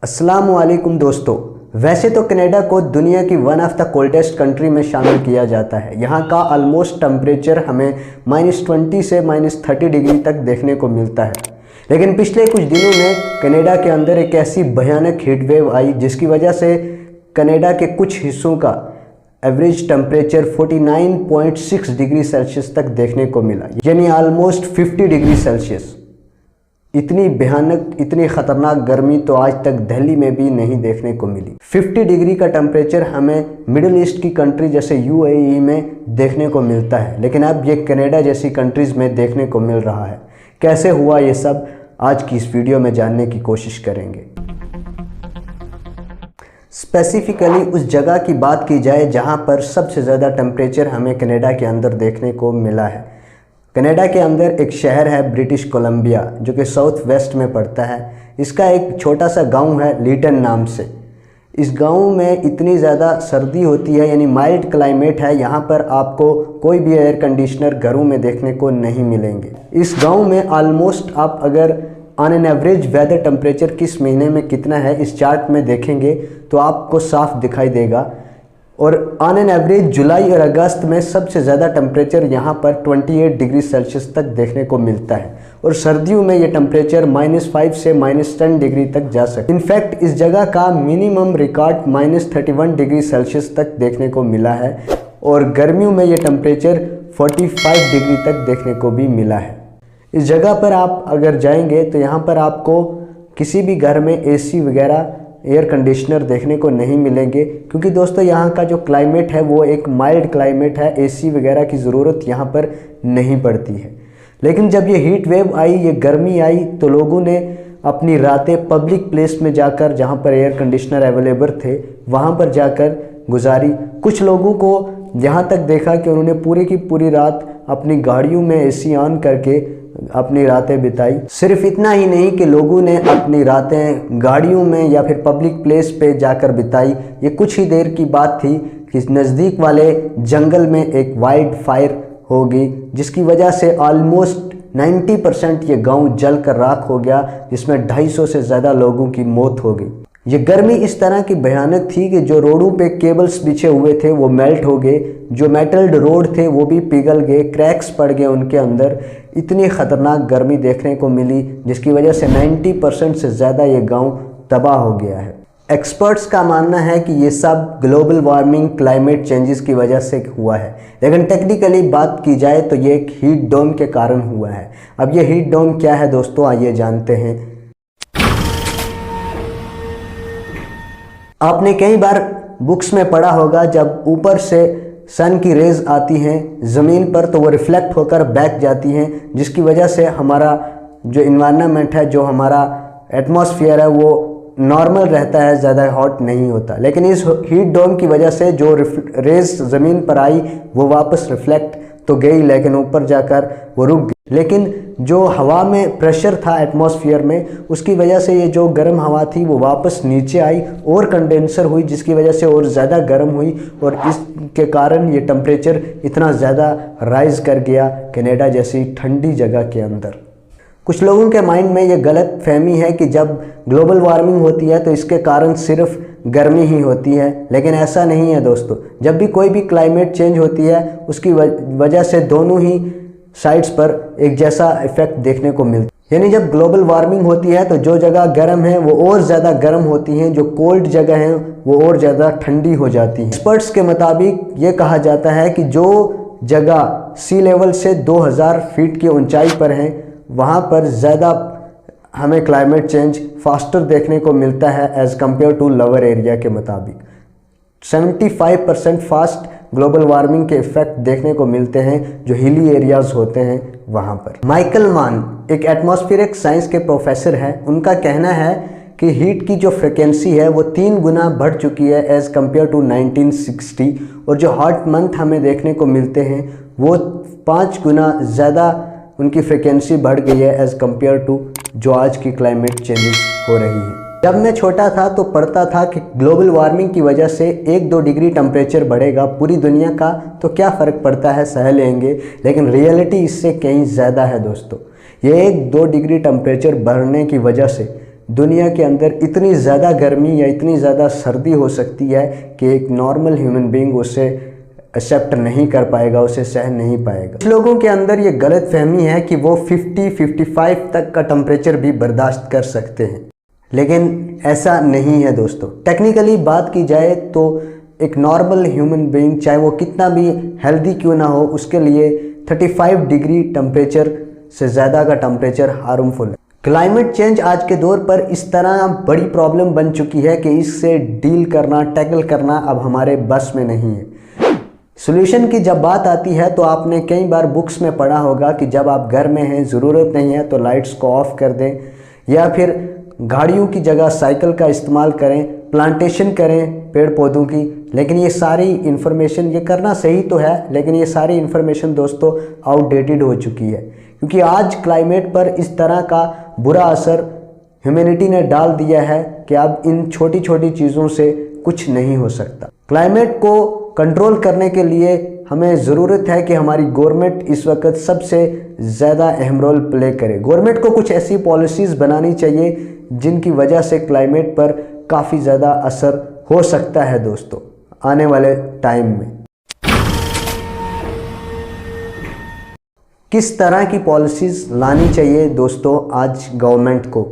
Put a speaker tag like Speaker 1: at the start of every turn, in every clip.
Speaker 1: अस्सलामुअलैकुम दोस्तों। वैसे तो कनाडा को दुनिया की one of the coldest country में शामिल किया जाता है। यहाँ का ऑलमोस्ट टेम्परेचर हमें -20 से -30 डिग्री तक देखने को मिलता है। लेकिन पिछले कुछ दिनों में कनाडा के अंदर एक ऐसी भयानक हीट वेव आई जिसकी वजह से कनाडा के कुछ हिस्सों का एवरेज टेम्परेचर 49.6 डिग्री सेल्सियस तक देखने को मिला, यानी ऑलमोस्ट 50 डिग्री सेल्सियस। इतनी भयानक, इतनी ख़तरनाक गर्मी तो आज तक दिल्ली में भी नहीं देखने को मिली। 50 डिग्री का टेम्परेचर हमें मिडिल ईस्ट की कंट्री जैसे यूएई में देखने को मिलता है, लेकिन अब ये कनाडा जैसी कंट्रीज़ में देखने को मिल रहा है। कैसे हुआ ये सब, आज की इस वीडियो में जानने की कोशिश करेंगे। स्पेसिफिकली उस जगह की बात की जाए जहाँ पर सबसे ज़्यादा टेम्परेचर हमें कनाडा के अंदर देखने को मिला है। कनाडा के अंदर एक शहर है ब्रिटिश कोलंबिया, जो कि साउथ वेस्ट में पड़ता है। इसका एक छोटा सा गांव है लीटन नाम से। इस गांव में इतनी ज़्यादा सर्दी होती है, यानी माइल्ड क्लाइमेट है। यहाँ पर आपको कोई भी एयर कंडीशनर घरों में देखने को नहीं मिलेंगे। इस गांव में ऑलमोस्ट आप अगर on an average weather temperature किस महीने में कितना है इस चार्ट में देखेंगे तो आपको साफ दिखाई देगा। और ऑन एन एवरेज जुलाई और अगस्त में सबसे ज़्यादा टेम्परेचर यहाँ पर 28 डिग्री सेल्सियस तक देखने को मिलता है, और सर्दियों में ये टेम्परेचर -5 से -10 डिग्री तक जा सकता है। इनफैक्ट इस जगह का मिनिमम रिकॉर्ड -31 डिग्री सेल्सियस तक देखने को मिला है, और गर्मियों में ये टेम्परेचर 45 डिग्री तक देखने को भी मिला है। इस जगह पर आप अगर जाएंगे तो यहाँ पर आपको किसी भी घर में एसी वगैरह, एयर कंडीशनर देखने को नहीं मिलेंगे, क्योंकि दोस्तों यहाँ का जो क्लाइमेट है वो एक माइल्ड क्लाइमेट है। एसी वगैरह की ज़रूरत यहाँ पर नहीं पड़ती है। लेकिन जब ये हीट वेव आई, ये गर्मी आई, तो लोगों ने अपनी रातें पब्लिक प्लेस में जाकर, जहाँ पर एयर कंडीशनर अवेलेबल थे, वहाँ पर जाकर गुजारी। कुछ लोगों को यहाँ तक देखा कि उन्होंने पूरी की पूरी रात अपनी गाड़ियों में एसी ऑन करके अपनी रातें बिताई। सिर्फ इतना ही नहीं कि लोगों ने अपनी रातें गाड़ियों में या फिर पब्लिक प्लेस पे जाकर बिताई। ये कुछ ही देर की बात थी कि नज़दीक वाले जंगल में एक वाइल्ड फायर हो गई, जिसकी वजह से ऑलमोस्ट 90% ये गांव जल कर राख हो गया, जिसमें 250 से ज़्यादा लोगों की मौत हो गई। ये गर्मी इस तरह की भयानक थी कि जो रोडों पे केबल्स बिछे हुए थे वो मेल्ट हो गए, जो मेटल्ड रोड थे वो भी पिघल गए, क्रैक्स पड़ गए उनके अंदर। इतनी ख़तरनाक गर्मी देखने को मिली, जिसकी वजह से 90% से ज़्यादा ये गांव तबाह हो गया है। एक्सपर्ट्स का मानना है कि ये सब ग्लोबल वार्मिंग, क्लाइमेट चेंजेस की वजह से हुआ है, लेकिन टेक्निकली बात की जाए तो ये एक हीट डोम के कारण हुआ है। अब ये हीट डोम क्या है दोस्तों, आइए जानते हैं। आपने कई बार बुक्स में पढ़ा होगा, जब ऊपर से सन की रेज आती हैं ज़मीन पर तो वो रिफ्लेक्ट होकर बैक जाती हैं, जिसकी वजह से हमारा जो इन्वायरमेंट है, जो हमारा एटमॉस्फेयर है, वो नॉर्मल रहता है, ज़्यादा हॉट नहीं होता। लेकिन इस हीट डोम की वजह से जो रेज ज़मीन पर आई वो वापस रिफ्लेक्ट तो गई, लेकिन ऊपर जाकर वो रुक गई। लेकिन जो हवा में प्रेशर था एटमॉस्फेयर में, उसकी वजह से ये जो गर्म हवा थी वो वापस नीचे आई और कंडेंसर हुई, जिसकी वजह से और ज़्यादा गर्म हुई, और इसके कारण ये टेम्परेचर इतना ज़्यादा राइज कर गया कनाडा जैसी ठंडी जगह के अंदर। कुछ लोगों के माइंड में ये गलत फहमी है कि जब ग्लोबल वार्मिंग होती है तो इसके कारण सिर्फ गर्मी ही होती है, लेकिन ऐसा नहीं है दोस्तों। जब भी कोई भी क्लाइमेट चेंज होती है उसकी वजह से दोनों ही साइड्स पर एक जैसा इफेक्ट देखने को मिलता है। यानी जब ग्लोबल वार्मिंग होती है तो जो जगह गर्म है वो और ज़्यादा गर्म होती हैं, जो कोल्ड जगह हैं वो और ज़्यादा ठंडी हो जाती हैं। एक्सपर्ट्स के मुताबिक ये कहा जाता है कि जो जगह सी लेवल से 2000 फीट की ऊंचाई पर हैं वहाँ पर ज़्यादा हमें क्लाइमेट चेंज फास्टर देखने को मिलता है as compare to lower area के मुताबिक। 75% फास्ट ग्लोबल वार्मिंग के इफेक्ट देखने को मिलते हैं जो हिली एरियाज होते हैं वहाँ पर। माइकल मान एक एटमॉस्फेरिक साइंस के प्रोफेसर हैं। उनका कहना है कि हीट की जो फ्रिक्वेंसी है वो 3 गुना बढ़ चुकी है एज़ कम्पेयर टू 1960, और जो हॉट मंथ हमें देखने को मिलते हैं वो 5 गुना ज़्यादा उनकी फ्रिक्वेंसी बढ़ गई है एज़ कम्पेयर टू जो आज की क्लाइमेट चेंजेस हो रही है। जब मैं छोटा था तो पढ़ता था कि ग्लोबल वार्मिंग की वजह से 1-2 डिग्री टेम्परेचर बढ़ेगा पूरी दुनिया का तो क्या फ़र्क पड़ता है, सह लेंगे। लेकिन रियलिटी इससे कहीं ज़्यादा है दोस्तों। ये 1-2 डिग्री टेम्परेचर बढ़ने की वजह से दुनिया के अंदर इतनी ज़्यादा गर्मी या इतनी ज़्यादा सर्दी हो सकती है कि एक नॉर्मल ह्यूमन बीइंग उसे एक्सेप्ट नहीं कर पाएगा, उसे सह नहीं पाएगा। कुछ लोगों के अंदर ये गलत फहमी है कि वो 50-55 तक का टेम्परेचर भी बर्दाश्त कर सकते हैं, लेकिन ऐसा नहीं है दोस्तों। टेक्निकली बात की जाए तो एक नॉर्मल ह्यूमन बीइंग चाहे वो कितना भी हेल्दी क्यों ना हो, उसके लिए 35 डिग्री टेम्परेचर से ज़्यादा का टेम्परेचर हार्मफुल है। क्लाइमेट चेंज आज के दौर पर इस तरह बड़ी प्रॉब्लम बन चुकी है कि इससे डील करना, टैकल करना अब हमारे बस में नहीं है। सॉल्यूशन की जब बात आती है तो आपने कई बार बुक्स में पढ़ा होगा कि जब आप घर में हैं, ज़रूरत नहीं है तो लाइट्स को ऑफ कर दें, या फिर गाड़ियों की जगह साइकिल का इस्तेमाल करें, प्लांटेशन करें पेड़ पौधों की। लेकिन ये सारी इन्फॉर्मेशन, ये करना सही तो है, लेकिन ये सारी इन्फॉर्मेशन दोस्तों आउटडेटेड हो चुकी है, क्योंकि आज क्लाइमेट पर इस तरह का बुरा असर ह्यूमैनिटी ने डाल दिया है कि अब इन छोटी छोटी चीज़ों से कुछ नहीं हो सकता। क्लाइमेट को कंट्रोल करने के लिए हमें ज़रूरत है कि हमारी गवर्नमेंट इस वक्त सबसे ज़्यादा अहम रोल प्ले करे। गवर्नमेंट को कुछ ऐसी पॉलिसीज़ बनानी चाहिए जिनकी वजह से क्लाइमेट पर काफ़ी ज़्यादा असर हो सकता है दोस्तों आने वाले टाइम में। किस तरह की पॉलिसीज़ लानी चाहिए दोस्तों आज गवर्नमेंट को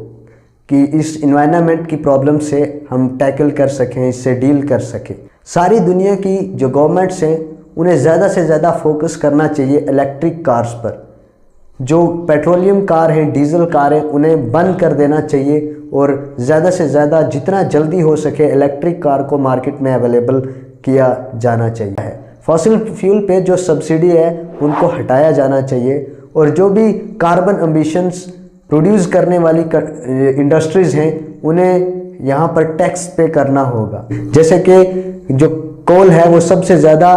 Speaker 1: कि इस इन्वायरमेंट की प्रॉब्लम से हम टैकल कर सकें, इससे डील कर सकें। सारी दुनिया की जो गवर्नमेंट्स हैं उन्हें ज़्यादा से ज़्यादा फोकस करना चाहिए इलेक्ट्रिक कार्स पर। जो पेट्रोलियम कार हैं, डीजल कार हैं, उन्हें बंद कर देना चाहिए और ज़्यादा से ज़्यादा जितना जल्दी हो सके इलेक्ट्रिक कार को मार्केट में अवेलेबल किया जाना चाहिए। फॉसिल फ्यूल पे जो सब्सिडी है उनको हटाया जाना चाहिए, और जो भी कार्बन एमिशंस प्रोड्यूस करने वाली इंडस्ट्रीज़ हैं उन्हें यहाँ पर टैक्स पे करना होगा। जैसे कि जो कोल है वो सबसे ज़्यादा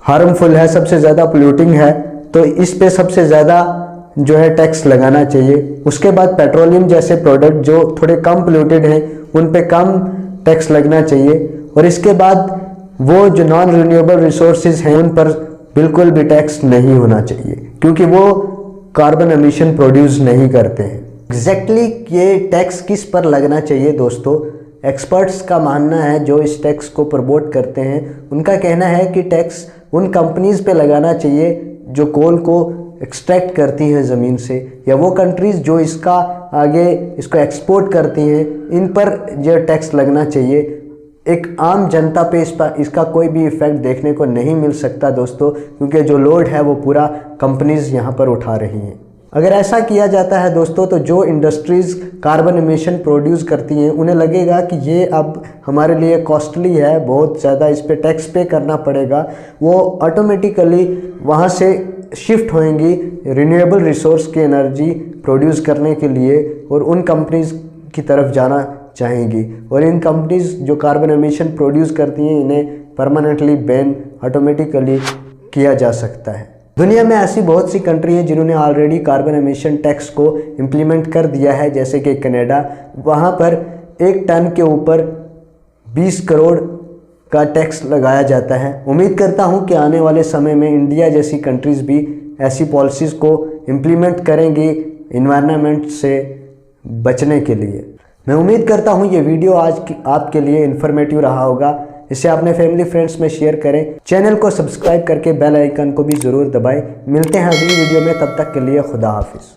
Speaker 1: हार्मफुल है, सबसे ज़्यादा पोल्यूटिंग है, तो इस पे सबसे ज़्यादा जो है टैक्स लगाना चाहिए। उसके बाद पेट्रोलियम जैसे प्रोडक्ट जो थोड़े कम पोल्यूटेड हैं उन पे कम टैक्स लगना चाहिए, और इसके बाद वो जो नॉन रिन्यूएबल रिसोर्सेज हैं उन पर बिल्कुल भी टैक्स नहीं होना चाहिए, क्योंकि वो कार्बन एमिशन प्रोड्यूस नहीं करते हैं। एग्जैक्टली ये टैक्स किस पर लगना चाहिए दोस्तों? एक्सपर्ट्स का मानना है जो इस टैक्स को प्रमोट करते हैं, उनका कहना है कि टैक्स उन कंपनीज़ पे लगाना चाहिए जो कोल को एक्सट्रैक्ट करती हैं ज़मीन से, या वो कंट्रीज़ जो इसका आगे इसको एक्सपोर्ट करती हैं, इन पर यह टैक्स लगना चाहिए। एक आम जनता पे इसका कोई भी इफ़ेक्ट देखने को नहीं मिल सकता दोस्तों, क्योंकि जो लोड है वो पूरा कंपनीज़ यहाँ पर उठा रही हैं। अगर ऐसा किया जाता है दोस्तों तो जो इंडस्ट्रीज़ कार्बन एमिशन प्रोड्यूस करती हैं उन्हें लगेगा कि ये अब हमारे लिए कॉस्टली है, बहुत ज़्यादा इस पे टैक्स पे करना पड़ेगा। वो ऑटोमेटिकली वहाँ से शिफ्ट होंगी रिन्यूएबल रिसोर्स की एनर्जी प्रोड्यूस करने के लिए, और उन कंपनीज़ की तरफ जाना चाहेंगी, और इन कंपनीज़ जो कार्बन एमिशन प्रोड्यूस करती हैं इन्हें परमानेंटली बैन ऑटोमेटिकली किया जा सकता है। दुनिया में ऐसी बहुत सी कंट्री हैं जिन्होंने ऑलरेडी कार्बन एमिशन टैक्स को इम्प्लीमेंट कर दिया है, जैसे कि कनाडा। वहाँ पर 1 टन के ऊपर 20 करोड़ का टैक्स लगाया जाता है। उम्मीद करता हूँ कि आने वाले समय में इंडिया जैसी कंट्रीज़ भी ऐसी पॉलिसीज़ को इम्प्लीमेंट करेंगी इन्वायरमेंट से बचने के लिए। मैं उम्मीद करता हूँ ये वीडियो आज आपके लिए इन्फॉर्मेटिव रहा होगा। इसे अपने फैमिली फ्रेंड्स में शेयर करें। चैनल को सब्सक्राइब करके बेल आइकन को भी ज़रूर दबाएं। मिलते हैं अगली वीडियो में, तब तक के लिए खुदा हाफिज़।